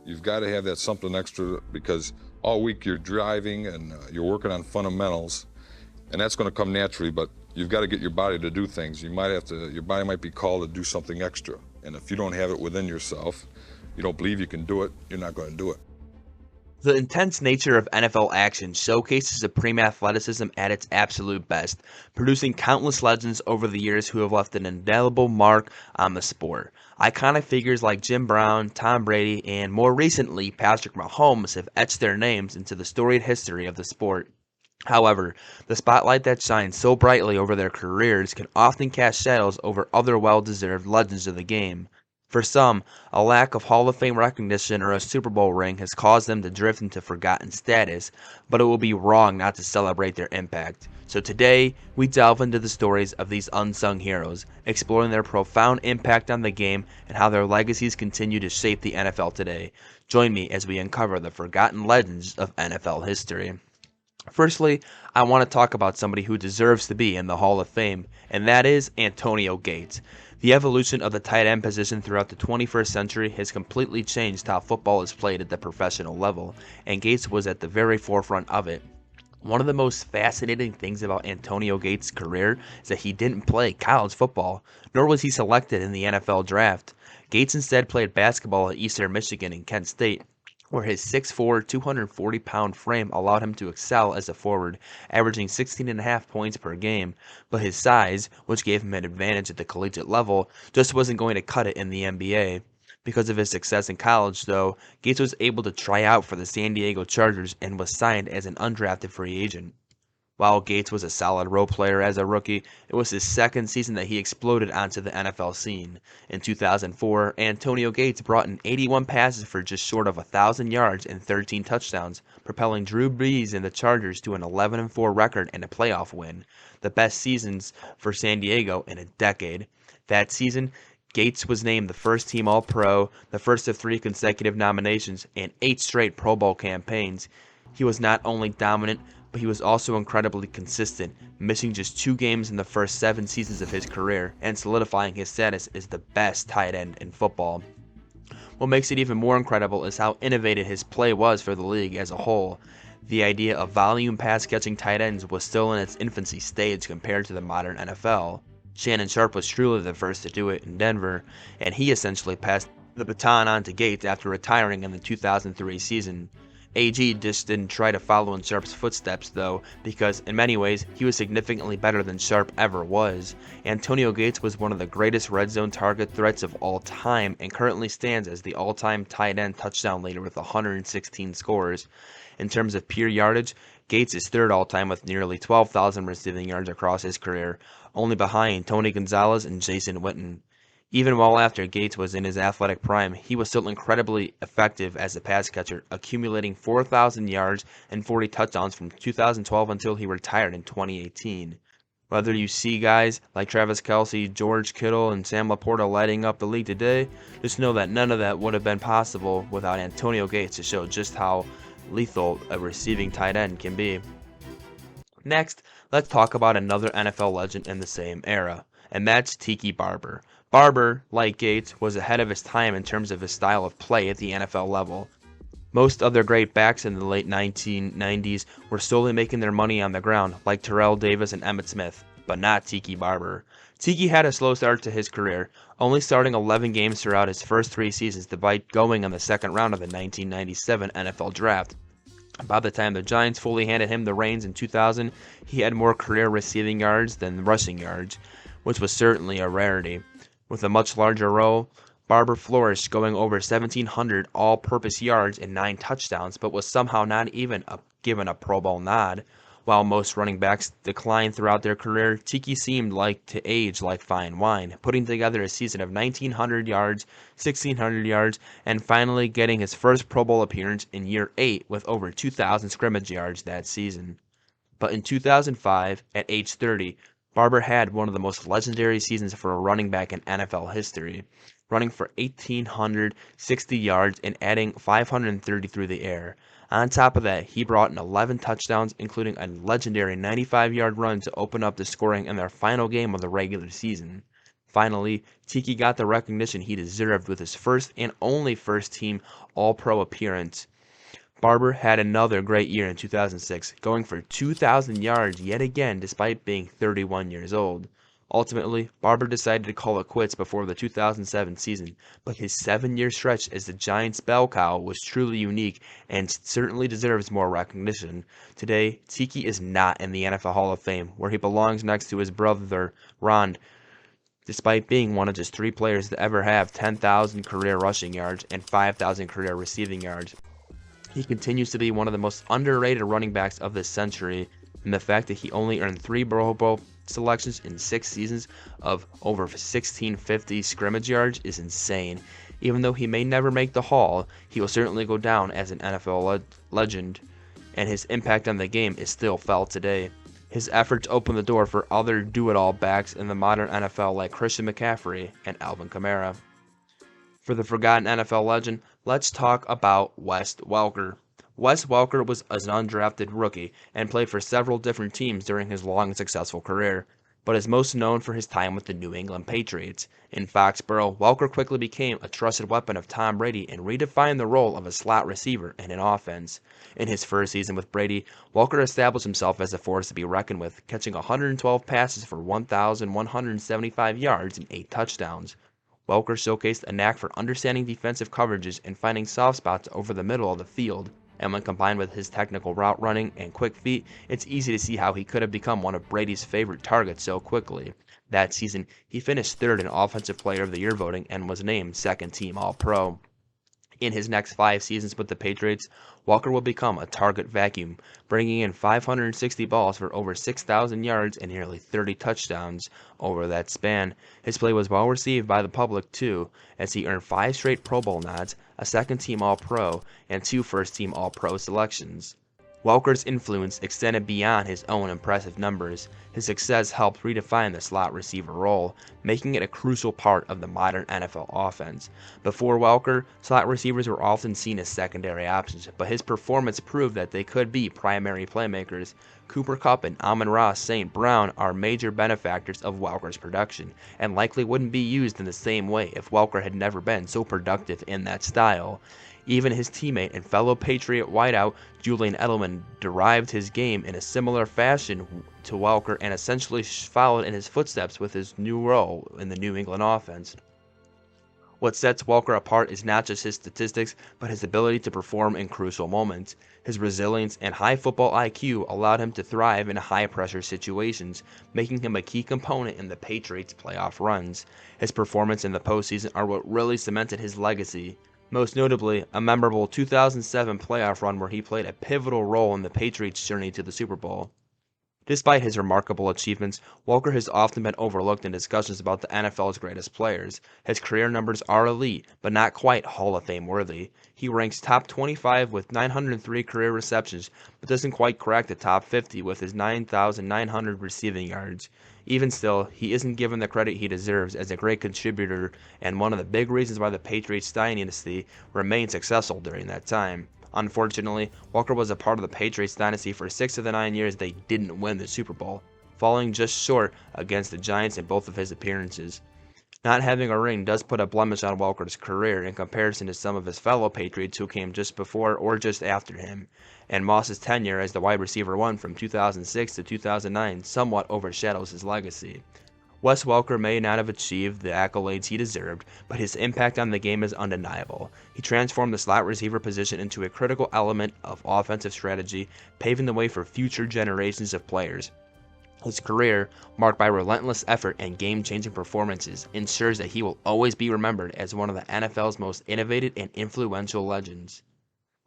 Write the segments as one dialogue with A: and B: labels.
A: You've got to have that something extra because all week you're driving and you're working on fundamentals, and that's going to come naturally, but you've got to get your body to do things. Your body might be called to do something extra. And if you don't have it within yourself, you don't believe you can do it, you're not going to do it.
B: The intense nature of NFL action showcases supreme athleticism at its absolute best, producing countless legends over the years who have left an indelible mark on the sport. Iconic figures like Jim Brown, Tom Brady, and more recently Patrick Mahomes have etched their names into the storied history of the sport. However, the spotlight that shines so brightly over their careers can often cast shadows over other well-deserved legends of the game. For some, a lack of Hall of Fame recognition or a Super Bowl ring has caused them to drift into forgotten status, but it will be wrong not to celebrate their impact. So today, we delve into the stories of these unsung heroes, exploring their profound impact on the game and how their legacies continue to shape the NFL today. Join me as we uncover the forgotten legends of NFL history. Firstly, I want to talk about somebody who deserves to be in the Hall of Fame, and that is Antonio Gates. The evolution of the tight end position throughout the 21st century has completely changed how football is played at the professional level, and Gates was at the very forefront of it. One of the most fascinating things about Antonio Gates' career is that he didn't play college football, nor was he selected in the NFL draft. Gates instead played basketball at Eastern Michigan and Kent State, where his 6'4", 240-pound frame allowed him to excel as a forward, averaging 16.5 points per game, but his size, which gave him an advantage at the collegiate level, just wasn't going to cut it in the NBA. Because of his success in college, though, Gates was able to try out for the San Diego Chargers and was signed as an undrafted free agent. While Gates was a solid role player as a rookie, it was his second season that he exploded onto the NFL scene. In 2004, Antonio Gates brought in 81 passes for just short of 1,000 yards and 13 touchdowns, propelling Drew Brees and the Chargers to an 11-4 record and a playoff win, the best seasons for San Diego in a decade. That season, Gates was named the first team All-Pro, the first of 3 consecutive nominations, and 8 straight Pro Bowl campaigns. He was not only dominant, but he was also incredibly consistent, missing just 2 games in the first 7 seasons of his career and solidifying his status as the best tight end in football. What makes it even more incredible is how innovative his play was for the league as a whole. The idea of volume pass catching tight ends was still in its infancy stage compared to the modern NFL. Shannon Sharpe was truly the first to do it in Denver, and he essentially passed the baton on to Gates after retiring in the 2003 season. AG just didn't try to follow in Sharpe's footsteps, though, because in many ways he was significantly better than Sharpe ever was. Antonio Gates was one of the greatest red zone target threats of all time and currently stands as the all-time tight end touchdown leader with 116 scores. In terms of pure yardage, Gates is third all-time with nearly 12,000 receiving yards across his career, only behind Tony Gonzalez and Jason Witten. Even well after Gates was in his athletic prime, he was still incredibly effective as a pass catcher, accumulating 4,000 yards and 40 touchdowns from 2012 until he retired in 2018. Whether you see guys like Travis Kelce, George Kittle, and Sam Laporta lighting up the league today, just know that none of that would have been possible without Antonio Gates to show just how lethal a receiving tight end can be. Next, let's talk about another NFL legend in the same era, and that's Tiki Barber. Barber, like Gates, was ahead of his time in terms of his style of play at the NFL level. Most other great backs in the late 1990s were solely making their money on the ground, like Terrell Davis and Emmitt Smith, but not Tiki Barber. Tiki had a slow start to his career, only starting 11 games throughout his first 3 seasons despite going in the second round of the 1997 NFL Draft. By the time the Giants fully handed him the reins in 2000, he had more career receiving yards than rushing yards, which was certainly a rarity. With a much larger role, Barber flourished, going over 1,700 all-purpose yards and 9 touchdowns, but was somehow not even given a Pro Bowl nod. While most running backs declined throughout their career, Tiki seemed like to age like fine wine, putting together a season of 1,900 yards, 1,600 yards, and finally getting his first Pro Bowl appearance in year 8 with over 2,000 scrimmage yards that season. But in 2005, at age 30, Barber had one of the most legendary seasons for a running back in NFL history, running for 1,860 yards and adding 530 through the air. On top of that, he brought in 11 touchdowns, including a legendary 95-yard run to open up the scoring in their final game of the regular season. Finally, Tiki got the recognition he deserved with his first and only first-team All-Pro appearance. Barber had another great year in 2006, going for 2,000 yards yet again despite being 31 years old. Ultimately, Barber decided to call it quits before the 2007 season, but his 7-year stretch as the Giants' bell cow was truly unique and certainly deserves more recognition. Today, Tiki is not in the NFL Hall of Fame, where he belongs next to his brother, Ron, despite being one of just 3 players to ever have 10,000 career rushing yards and 5,000 career receiving yards. He continues to be one of the most underrated running backs of this century, and the fact that he only earned 3 Pro Bowl selections in 6 seasons of over 1,650 scrimmage yards is insane. Even though he may never make the Hall, he will certainly go down as an NFL legend, and his impact on the game is still felt today. His efforts opened the door for other do-it-all backs in the modern NFL like Christian McCaffrey and Alvin Kamara. For the forgotten NFL legend, let's talk about Wes Welker. Wes Welker was an undrafted rookie and played for several different teams during his long and successful career, but is most known for his time with the New England Patriots. In Foxborough, Welker quickly became a trusted weapon of Tom Brady and redefined the role of a slot receiver in an offense. In his first season with Brady, Welker established himself as a force to be reckoned with, catching 112 passes for 1,175 yards and 8 touchdowns. Welker showcased a knack for understanding defensive coverages and finding soft spots over the middle of the field, and when combined with his technical route running and quick feet, it's easy to see how he could have become one of Brady's favorite targets so quickly. That season, he finished 3rd in Offensive Player of the Year voting and was named 2nd Team All-Pro. In his next 5 seasons with the Patriots, Welker will become a target vacuum, bringing in 560 balls for over 6,000 yards and nearly 30 touchdowns over that span. His play was well received by the public too, as he earned 5 straight Pro Bowl nods, a 2nd Team All-Pro, and 2 first-team All-Pro selections. Welker's influence extended beyond his own impressive numbers. His success helped redefine the slot receiver role, making it a crucial part of the modern NFL offense. Before Welker, slot receivers were often seen as secondary options, but his performance proved that they could be primary playmakers. Cooper Kupp and Amon-Ra St. Brown are major benefactors of Welker's production, and likely wouldn't be used in the same way if Welker had never been so productive in that style. Even his teammate and fellow Patriot wideout Julian Edelman derived his game in a similar fashion to Welker and essentially followed in his footsteps with his new role in the New England offense. What sets Welker apart is not just his statistics, but his ability to perform in crucial moments. His resilience and high football IQ allowed him to thrive in high-pressure situations, making him a key component in the Patriots' playoff runs. His performance in the postseason are what really cemented his legacy. Most notably, a memorable 2007 playoff run where he played a pivotal role in the Patriots' journey to the Super Bowl. Despite his remarkable achievements, Welker has often been overlooked in discussions about the NFL's greatest players. His career numbers are elite, but not quite Hall of Fame worthy. He ranks top 25 with 903 career receptions, but doesn't quite crack the top 50 with his 9,900 receiving yards. Even still, he isn't given the credit he deserves as a great contributor and one of the big reasons why the Patriots dynasty remained successful during that time. Unfortunately, Welker was a part of the Patriots dynasty for 6 of the 9 years they didn't win the Super Bowl, falling just short against the Giants in both of his appearances. Not having a ring does put a blemish on Welker's career in comparison to some of his fellow Patriots who came just before or just after him, and Moss's tenure as the wide receiver 1 from 2006 to 2009 somewhat overshadows his legacy. Wes Welker may not have achieved the accolades he deserved, but his impact on the game is undeniable. He transformed the slot receiver position into a critical element of offensive strategy, paving the way for future generations of players. His career, marked by relentless effort and game-changing performances, ensures that he will always be remembered as one of the NFL's most innovative and influential legends.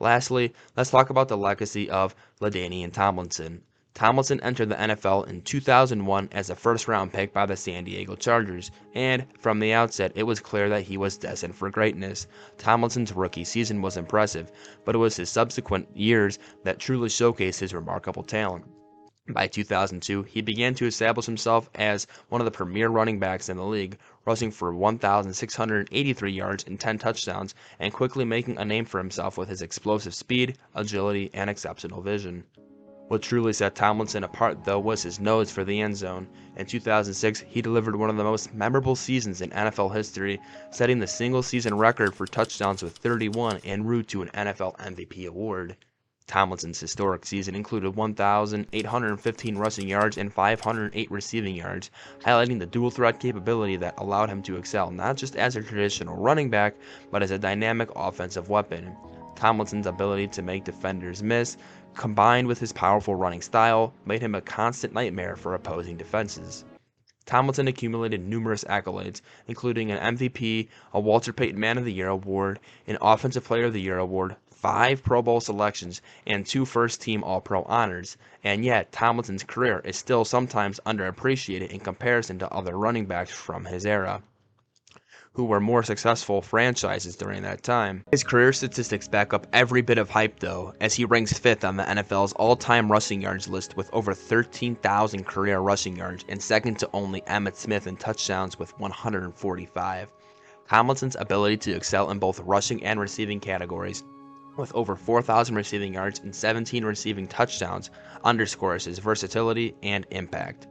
B: Lastly, let's talk about the legacy of LaDainian Tomlinson. Tomlinson entered the NFL in 2001 as a first-round pick by the San Diego Chargers, and from the outset it was clear that he was destined for greatness. Tomlinson's rookie season was impressive, but it was his subsequent years that truly showcased his remarkable talent. By 2002, he began to establish himself as one of the premier running backs in the league, rushing for 1,683 yards and 10 touchdowns, and quickly making a name for himself with his explosive speed, agility, and exceptional vision. What truly set Tomlinson apart, though, was his nose for the end zone. In 2006, he delivered one of the most memorable seasons in NFL history, setting the single-season record for touchdowns with 31 en route to an NFL MVP award. Tomlinson's historic season included 1,815 rushing yards and 508 receiving yards, highlighting the dual-threat capability that allowed him to excel not just as a traditional running back, but as a dynamic offensive weapon. Tomlinson's ability to make defenders miss, combined with his powerful running style, made him a constant nightmare for opposing defenses. Tomlinson accumulated numerous accolades, including an MVP, a Walter Payton Man of the Year award, an Offensive Player of the Year award, 5 Pro Bowl selections, and 2 first-team All-Pro honors. And yet, Tomlinson's career is still sometimes underappreciated in comparison to other running backs from his era, who were more successful franchises during that time. His career statistics back up every bit of hype, though, as he ranks 5th on the NFL's all-time rushing yards list with over 13,000 career rushing yards, and second to only Emmitt Smith in touchdowns with 145. Tomlinson's ability to excel in both rushing and receiving categories, with over 4,000 receiving yards and 17 receiving touchdowns, underscores his versatility and impact.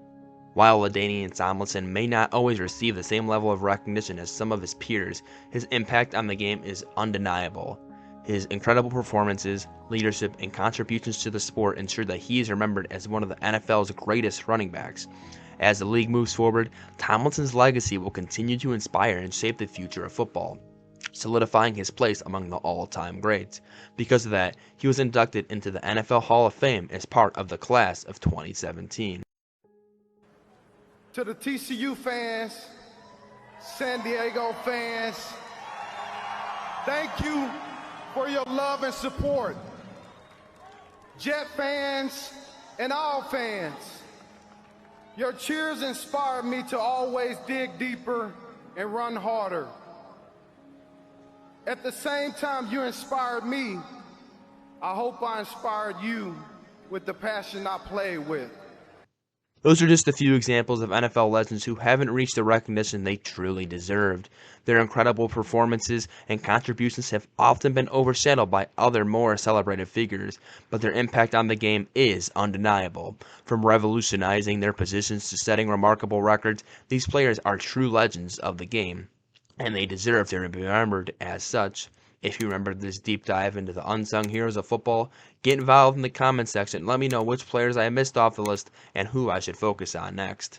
B: While LaDainian Tomlinson may not always receive the same level of recognition as some of his peers, his impact on the game is undeniable. His incredible performances, leadership, and contributions to the sport ensure that he is remembered as one of the NFL's greatest running backs. As the league moves forward, Tomlinson's legacy will continue to inspire and shape the future of football, solidifying his place among the all-time greats. Because of that, he was inducted into the NFL Hall of Fame as part of the class of 2017.
C: To the TCU fans, San Diego fans, thank you for your love and support. Jet fans and all fans, your cheers inspired me to always dig deeper and run harder. At the same time you inspired me, I hope I inspired you with the passion I play with.
B: Those are just a few examples of NFL legends who haven't reached the recognition they truly deserved. Their incredible performances and contributions have often been overshadowed by other more celebrated figures, but their impact on the game is undeniable. From revolutionizing their positions to setting remarkable records, these players are true legends of the game, and they deserve to be remembered as such. If you remembered this deep dive into the unsung heroes of football, get involved in the comments section and let me know which players I missed off the list and who I should focus on next.